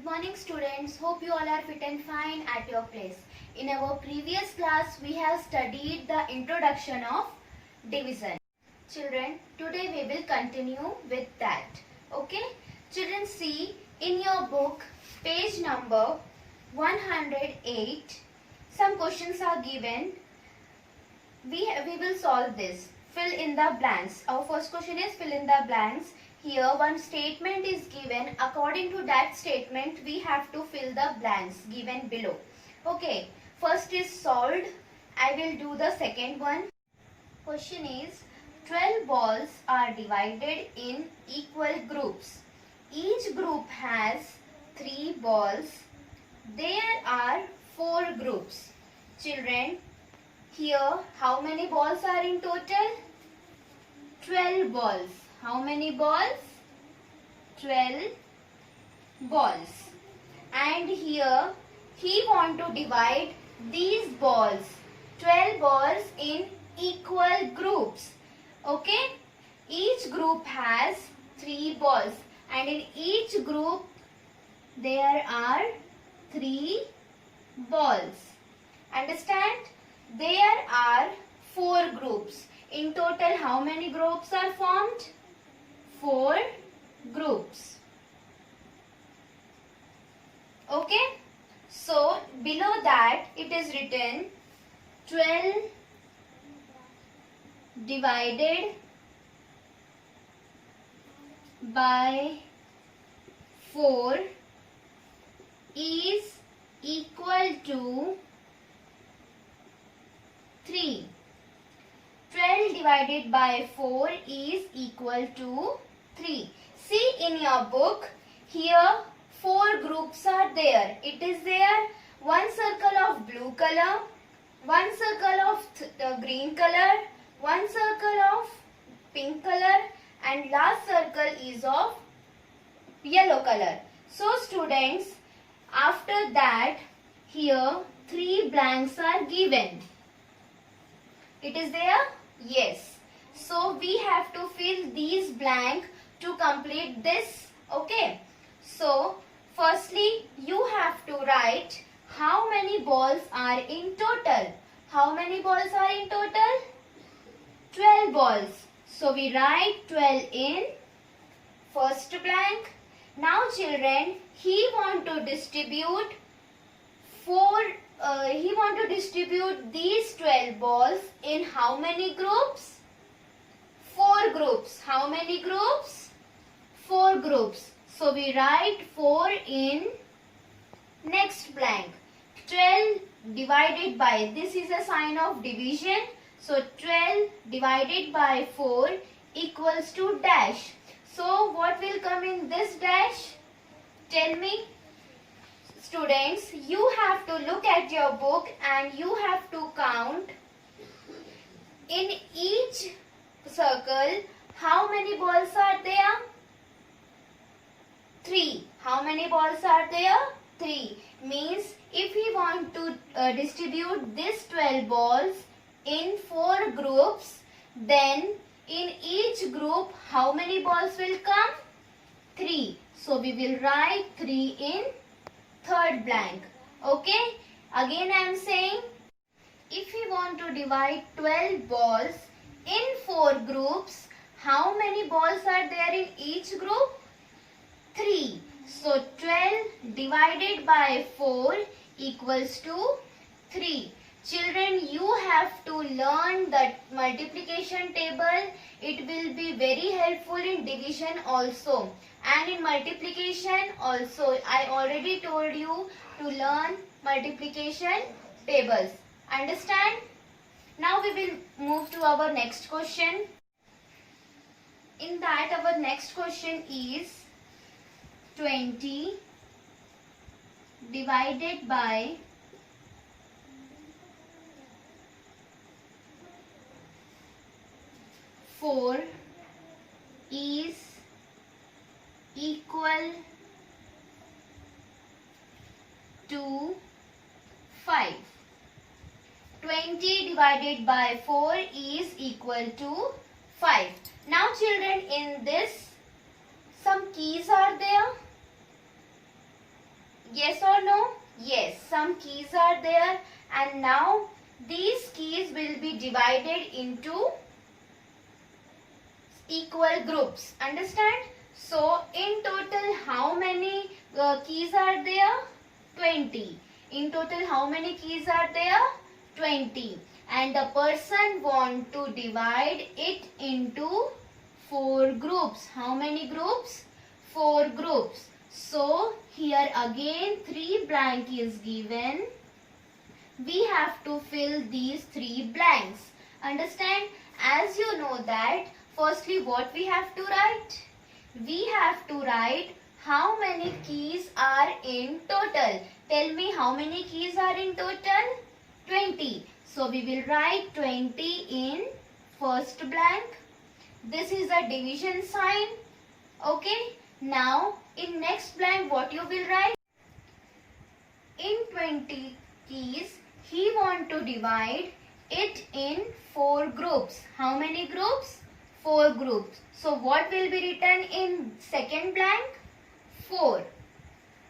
Good morning students. Hope you all are fit and fine at your place. In our previous class we have studied the introduction of division. Children, today we will continue with that. Okay? Children, see in your book page number 108 some questions are given. We will solve this. Fill in the blanks. Our first question is fill in the blanks. Here one statement is given. According to that statement we have to fill the blanks given below. Okay, first is solved. I will do the second one. Question is 12 balls are divided in equal groups. Each group has 3 balls. There are 4 groups. Children, here how many balls are in total? 12 balls. How many balls? 12 balls. And here he want to divide these balls, 12 balls in equal groups. Okay? Each group has 3 balls and in each group there are 3 balls. Understand? There are 4 groups. In total, how many groups are formed? 4 groups. Okay? So, below that it is written 12 divided by 4 is equal to 3. 12 divided by 4 is equal to 3. See in your book, here 4 groups are there. It is there one circle of blue color, one circle of green color, one circle of pink color and last circle is of yellow color. So students, after that here 3 blanks are given. It is there? Yes. So we have to fill these blanks to complete this. Okay. So firstly you have to write how many balls are in total. How many balls are in total? 12 balls. So we write 12 in first blank. Now children, he want to distribute these 12 balls in how many groups? 4 groups. How many groups? 4 groups. So we write 4 in next blank. 12 divided by, this is a sign of division. So 12 divided by 4 equals to dash. So what will come in this dash? Tell me. Students, you have to look at your book and you have to count in each circle how many balls are there? 3. How many balls are there? 3. Means if we want to distribute these 12 balls in 4 groups, then in each group how many balls will come? 3. So we will write 3 in third blank. Okay? Again I am saying, if we want to divide 12 balls in 4 groups, how many balls are there in each group? 3. So 12 divided by 4 equals to 3. Children, you have to learn the multiplication table. It will be very helpful in division also. And in multiplication also, I already told you to learn multiplication tables. Understand? Now we will move to our next question. In that our next question is 20 divided by 4 is equal to 5. 20 divided by 4 is equal to 5. Now children, in this some keys are there. Yes or no? Yes, some keys are there, and now these keys will be divided into equal groups. Understand? So in total how many keys are there? 20. In total how many keys are there? 20. And the person want to divide it into 4 groups. How many groups? 4 groups. So here again 3 blank is given. We have to fill these 3 blanks. Understand? As you know that firstly what we have to write? We have to write how many keys are in total. Tell me how many keys are in total? 20. So we will write 20 in first blank. This is a division sign. Okay. Now in next blank what you will write? In 20 keys he want to divide it in 4 groups. How many groups? 4 groups. So what will be written in second blank? 4.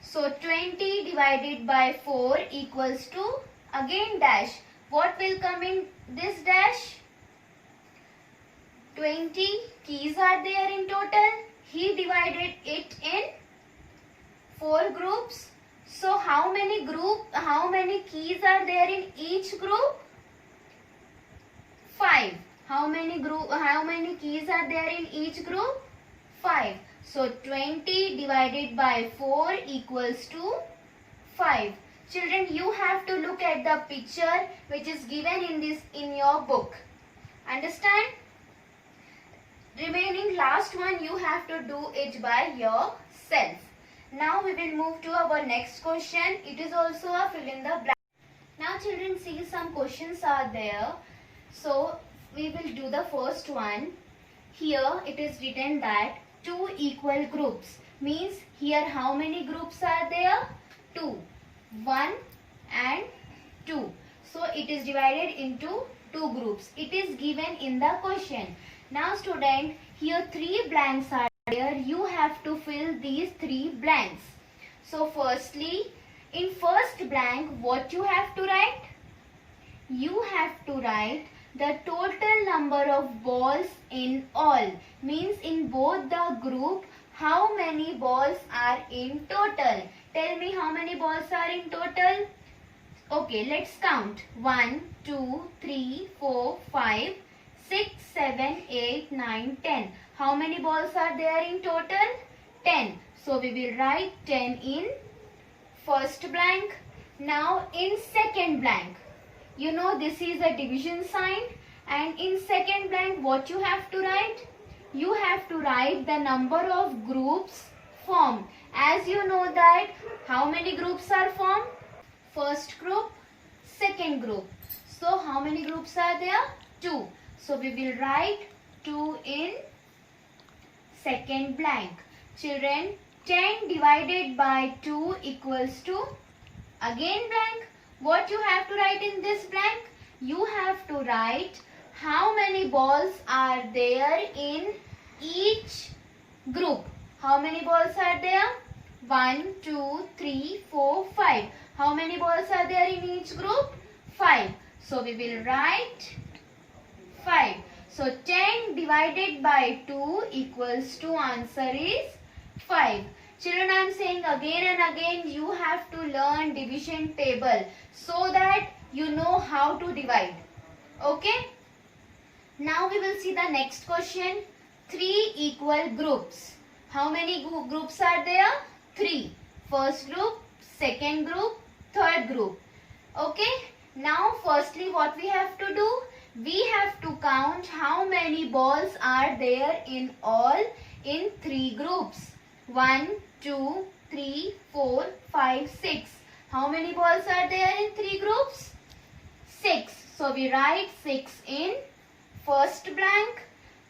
So 20 divided by 4 equals to again dash. What will come in this dash? 20 keys are there in total. He divided it in 4 groups. So how many keys are there in each group? 5. How many keys are there in each group? 5. So 20 divided by 4 equals to 5. Children, you have to look at the picture which is given in your book. Understand? Remaining last one you have to do it by yourself. Now we will move to our next question. It is also a fill in the blank. Now children, see some questions are there. So we will do the first one. Here it is written that 2 equal groups. Means here how many groups are there? 2. 1 and 2. So it is divided into 2 groups. It is given in the question. Now student, here 3 blanks are there. You have to fill these 3 blanks. So firstly, in first blank, what you have to write? You have to write the total number of balls in all. Means in both the group, how many balls are in total? Tell me how many balls are in total? Okay, let's count. 1, 2, 3, 4, 5, 6, 7, 8, 9, 10. How many balls are there in total? 10. So we will write 10 in first blank. Now in second blank. You know this is a division sign, and in second blank what you have to write? You have to write the number of groups formed. As you know that how many groups are formed? First group, second group. So how many groups are there? 2. So we will write 2 in second blank. Children, 10 divided by 2 equals to again blank. What you have to write in this blank? You have to write how many balls are there in each group. How many balls are there? 1, 2, 3, 4, 5. How many balls are there in each group? 5. So we will write 5. So 10 divided by 2 equals to answer is 5. Children, I am saying again and again, you have to learn division table so that you know how to divide. Okay? Now we will see the next question. 3 equal groups. How many groups are there? 3. First group, second group, third group. Okay? Now firstly what we have to do? We have to count how many balls are there in all in 3 groups. 1, 2, 3, 4, 5, 6. How many balls are there in 3 groups? 6. So we write 6 in first blank.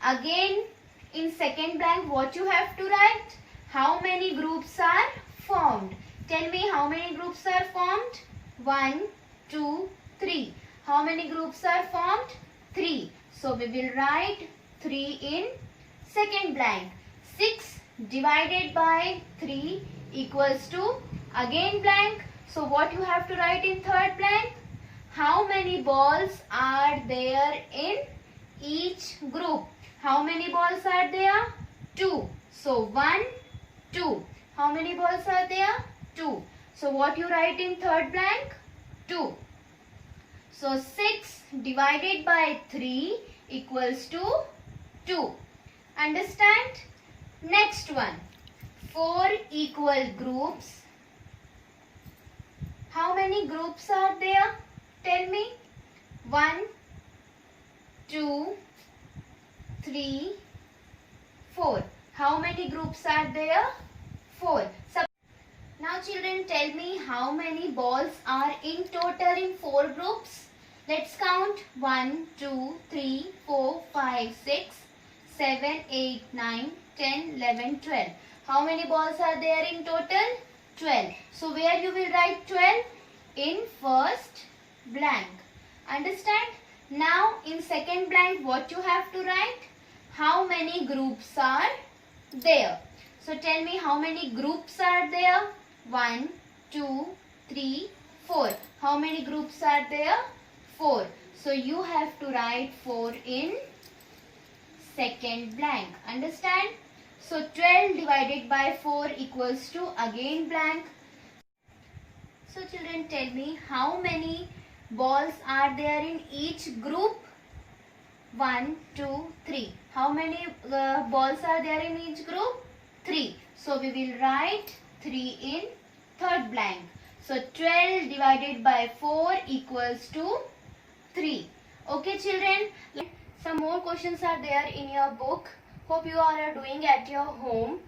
Again in second blank what you have to write? How many groups are formed? Tell me how many groups are formed? 1, 2, 3. How many groups are formed? 3. So we will write 3 in second blank. 6 divided by 3 equals to Again blank. So what you have to write in third blank? How many balls are there in each group? How many balls are there? 2. So 1, 2. How many balls are there? 2. So what you write in third blank? 2. So 6 divided by 3 equals to 2. Understand? Next one. 4 equal groups. How many groups are there? Tell me. 1, 2, 3, 4. How many groups are there? 4. Now children, tell me how many balls are in total in 4 groups. Let's count. 1, 2, 3, 4, 5, 6, 7, 8, 9, 10, 11, 12. How many balls are there in total? 12. So where you will write 12? In first blank. Understand? Now in second blank what you have to write? How many groups are there? So tell me how many groups are there? 1, 2, 3, 4. How many groups are there? 4. So you have to write 4 in second blank. Understand? So 12 divided by 4 equals to again blank. So children, tell me how many balls are there in each group? 1, 2, 3. How many balls are there in each group? 3. So we will write 3 in third blank. So 12 divided by 4 equals to 3. Okay children, some more questions are there in your book. Hope you are doing at your home.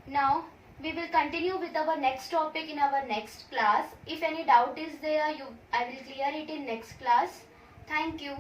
Now we will continue with our next topic in our next class. If any doubt is there, I will clear it in next class. Thank you.